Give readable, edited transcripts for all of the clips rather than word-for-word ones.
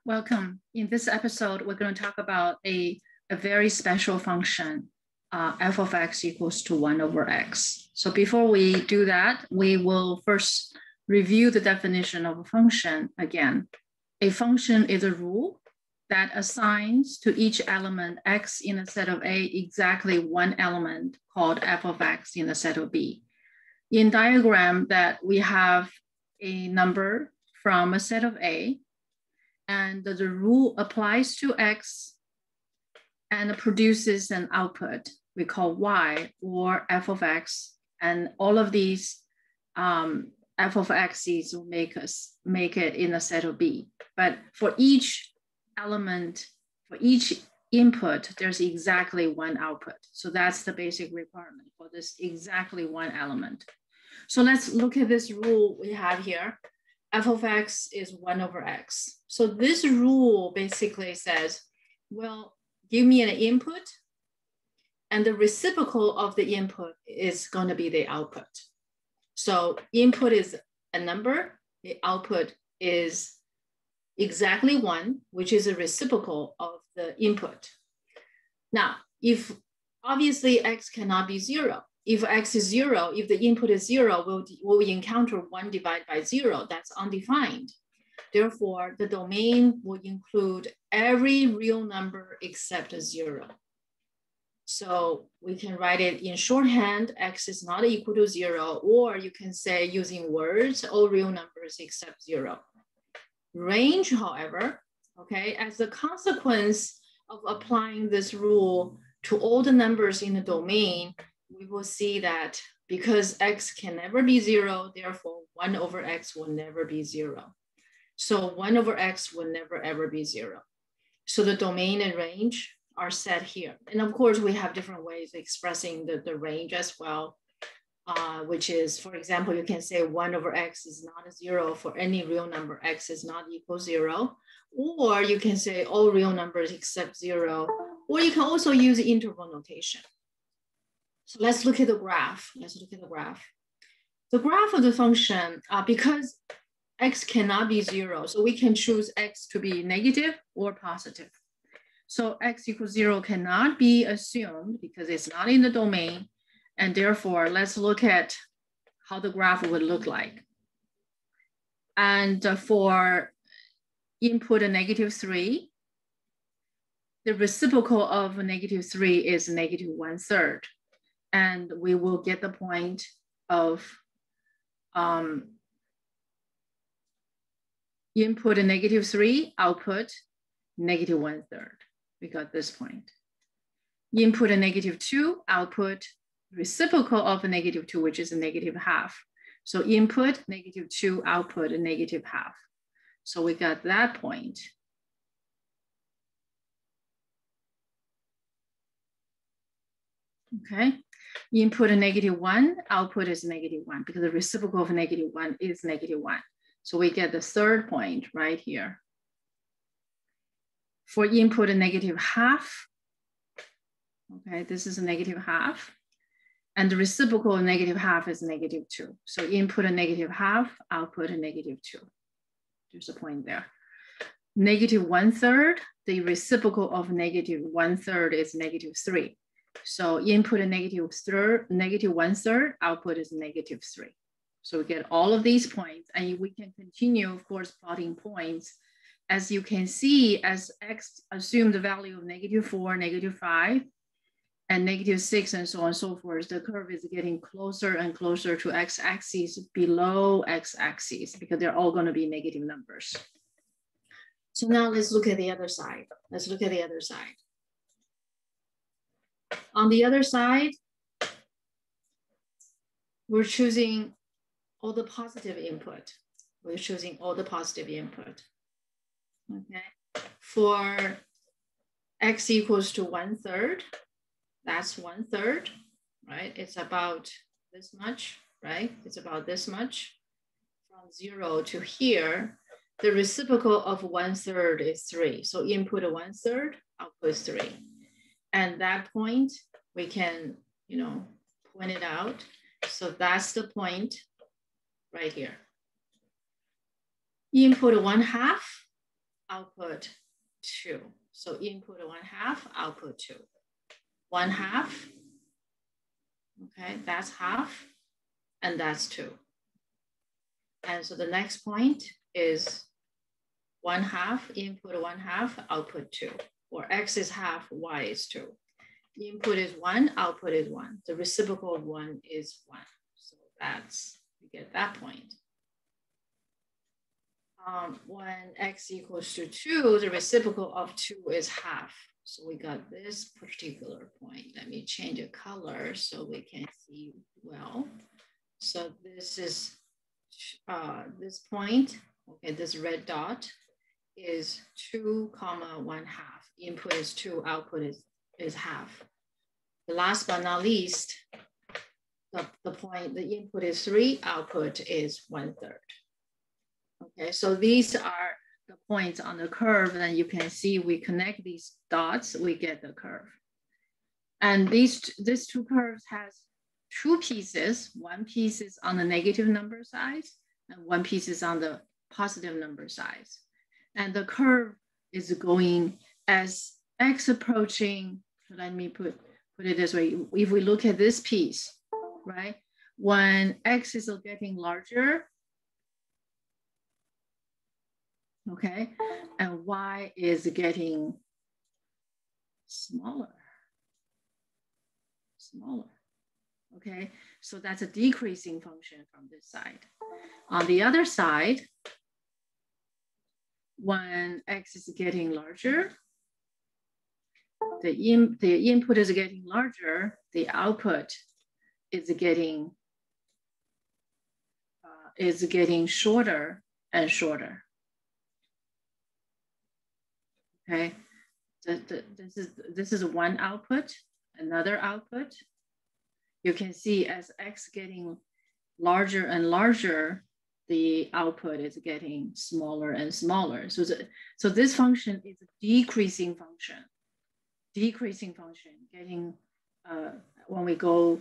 Welcome. In this episode, we're going to talk about a very special function, f of x equals to 1 over x. So before we do that, we will first review the definition of a function again. A function is a rule that assigns to each element x in a set of A exactly one element called f of x in a set of B. In diagram that we have a number from a set of A, and the rule applies to x and produces an output we call y or f of x. And all of these f of x's will make it in a set of B. But for each element, for each input, there's exactly one output. So that's the basic requirement for this exactly one element. So let's look at this rule we have here. F of x is 1 over x. So this rule basically says, well, give me an input, and the reciprocal of the input is going to be the output. So input is a number, the output is exactly 1, which is a reciprocal of the input. Now, if obviously x cannot be 0. If x is 0, if the input is 0, we'll encounter 1 divided by 0. That's undefined. Therefore, the domain will include every real number except 0. So we can write it in shorthand, x is not equal to 0, or you can say using words, all real numbers except 0. Range, however, okay, as a consequence of applying this rule to all the numbers in the domain, we will see that because x can never be 0, therefore 1 over x will never be 0. So 1 over x will never ever be 0. So the domain and range are set here. And of course, we have different ways of expressing the range as well, which is, for example, you can say 1 over x is not a 0 for any real number, x is not equal 0. Or you can say all real numbers except 0. Or you can also use interval notation. So let's look at the graph. The graph of the function, because x cannot be 0, so we can choose x to be negative or positive. So x equals 0 cannot be assumed because it's not in the domain. And therefore, let's look at how the graph would look like. And for input a -3, the reciprocal of -3 is -1/3. And we will get the point of input a -3, output -1/3. We got this point. Input a -2, output reciprocal of a -2, which is a -0.5. So input -2, output a -0.5. So we got that point. Okay. Input a -1, output is -1 because the reciprocal of a -1 is -1. So we get the third point right here. For input a -0.5, okay, this is a -0.5, and the reciprocal of -0.5 is -2. So input a -0.5, output a -2. There's a point there. -1/3, the reciprocal of -1/3 is -3. So input a -1/3, output is -3. So we get all of these points, and we can continue, of course, plotting points. As you can see, as x assume the value of -4, -5, and -6, and so on and so forth, the curve is getting closer and closer to x-axis, below x-axis, because they're all going to be negative numbers. So now let's look at the other side. On the other side, we're choosing all the positive input. Okay. For x equals to 1/3, that's 1/3, right? It's about this much, right? It's about this much. From 0 to here, the reciprocal of 1/3 is 3. So input a 1/3, output is 3. And that point, we can, point it out. So that's the point right here. Input a 1/2, output 2. So input 1/2, output 2. 1/2, okay, that's half, and that's 2. And so the next point is 1/2, input 1/2, output 2, or x is half, y is 2. Input is 1, output is 1. The reciprocal of 1 is 1. So that's, you get that point. When x equals to 2, the reciprocal of 2 is half. So we got this particular point. Let me change the color so we can see well. So this is this point, okay, this red dot is 2, 1/2. Input is 2, output is half. The last but not least, the point, the input is 3, output is 1/3. Okay, so these are the points on the curve, and you can see we connect these dots, we get the curve. And these two curves has 2 pieces. One piece is on the negative number side, and one piece is on the positive number side. And the curve is going as x approaching, let me put it this way. If we look at this piece, right? When x is getting larger, okay, and y is getting smaller, okay? So that's a decreasing function from this side. On the other side, when x is getting larger, the input is getting larger, the output is getting shorter and shorter. Okay, this is one output, another output. You can see as x getting larger and larger, the output is getting smaller and smaller. So this function is a decreasing function, getting, when we go,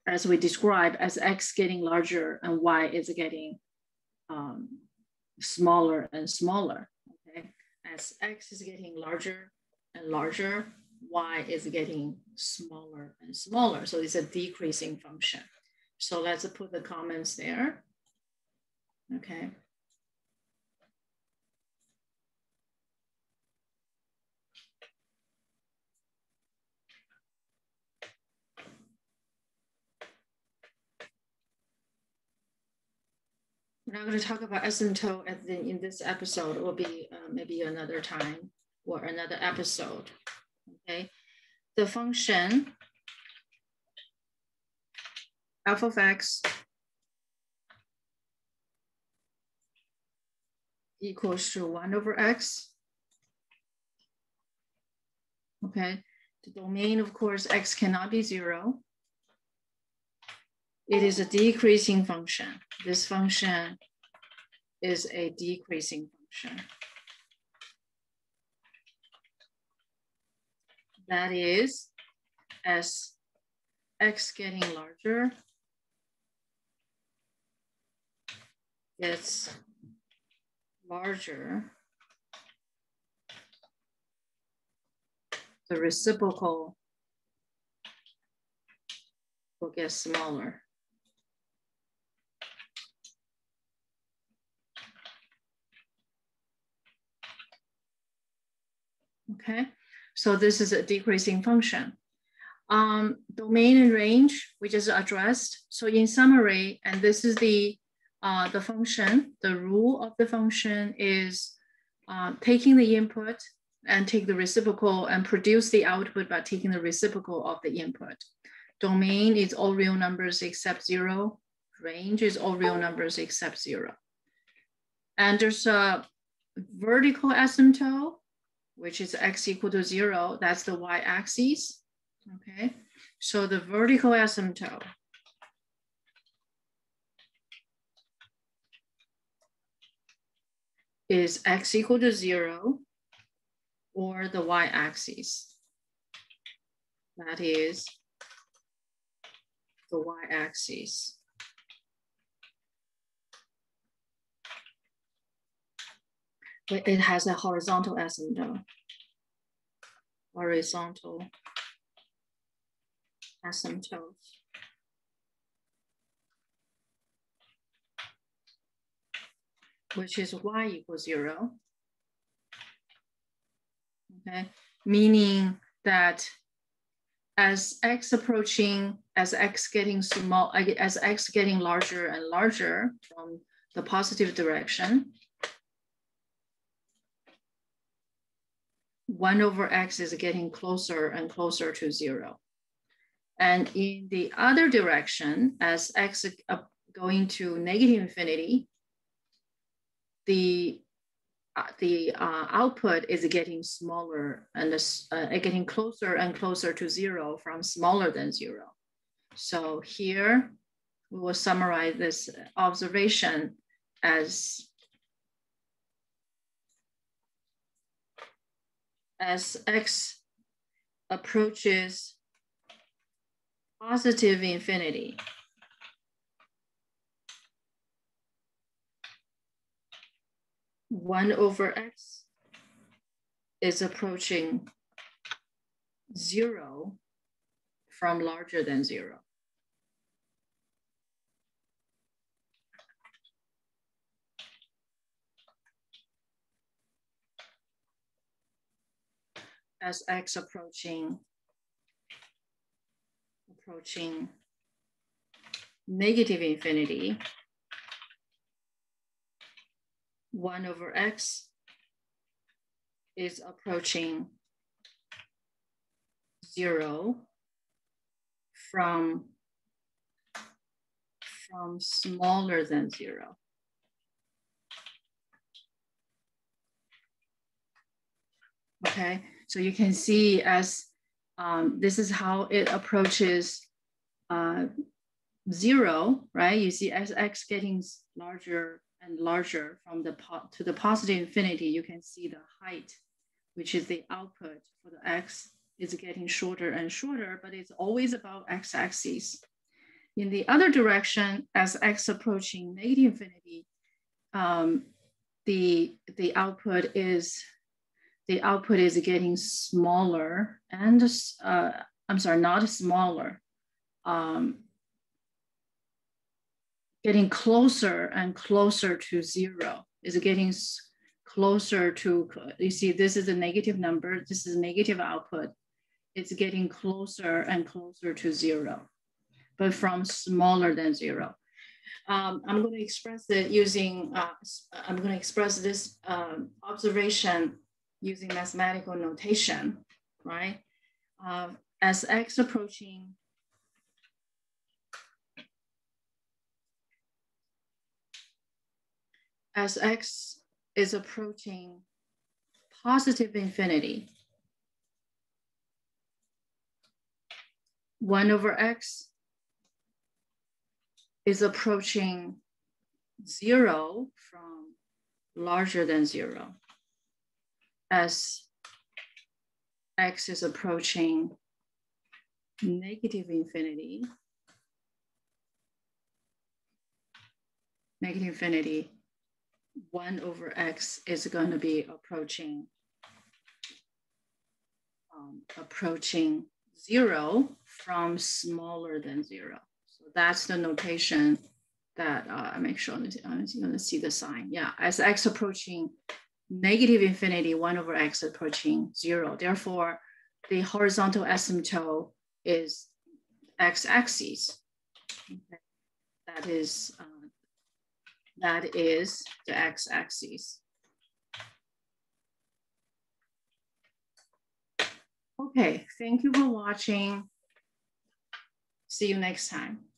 as we describe, as x getting larger and y is getting smaller and smaller, okay? As x is getting larger and larger, y is getting smaller and smaller. So it's a decreasing function. So let's put the comments there. Okay. We're not going to talk about asymptote in this episode. It will be maybe another time or another episode. Okay. The function f of x equals to 1/x. Okay. The domain, of course, x cannot be 0. It is a decreasing function. This function is a decreasing function. That is, as x getting larger, gets larger, the reciprocal will get smaller. Okay, so this is a decreasing function. Domain and range, we just addressed. So in summary, and this is the function, the rule of the function is taking the input and take the reciprocal and produce the output by taking the reciprocal of the input. Domain is all real numbers except 0. Range is all real numbers except 0. And there's a vertical asymptote, which is x equal to 0. That's the y-axis. Okay, so the vertical asymptote is x equal to 0 or the y-axis. That is the y-axis. It has a horizontal asymptote. Horizontal asymptote. Which is y equals 0. Okay, meaning that as x getting small, as x getting larger and larger from the positive direction, 1 over x is getting closer and closer to 0. And in the other direction, as x going to negative infinity, the output is getting smaller and getting closer and closer to 0 from smaller than 0. So here we will summarize this observation as x approaches positive infinity, one over x is approaching 0 from larger than 0. As x approaching negative infinity, 1 over x is approaching 0 from smaller than 0. Okay, so you can see as this is how it approaches 0, right? You see as x getting larger and larger from to the positive infinity, you can see the height, which is the output for the x, is getting shorter and shorter, but it's always about x-axis. In the other direction, as x approaching negative infinity, the output is getting smaller and I'm sorry, not smaller, getting closer and closer to 0. Is getting closer to, you see, this is a negative number, this is a negative output. It's getting closer and closer to 0, but from smaller than 0. I'm going to express it using, I'm going to express this observation using mathematical notation, right? As x approaching as x is approaching positive infinity, 1 over x is approaching 0 from larger than 0. As x is approaching negative infinity, 1 over x is going to be approaching 0 from smaller than 0. So that's the notation that I make sure I'm going to see the sign. Yeah, as x approaching negative infinity, 1 over x approaching 0. Therefore, the horizontal asymptote is x-axis. Okay. That is the x-axis. Okay, thank you for watching. See you next time.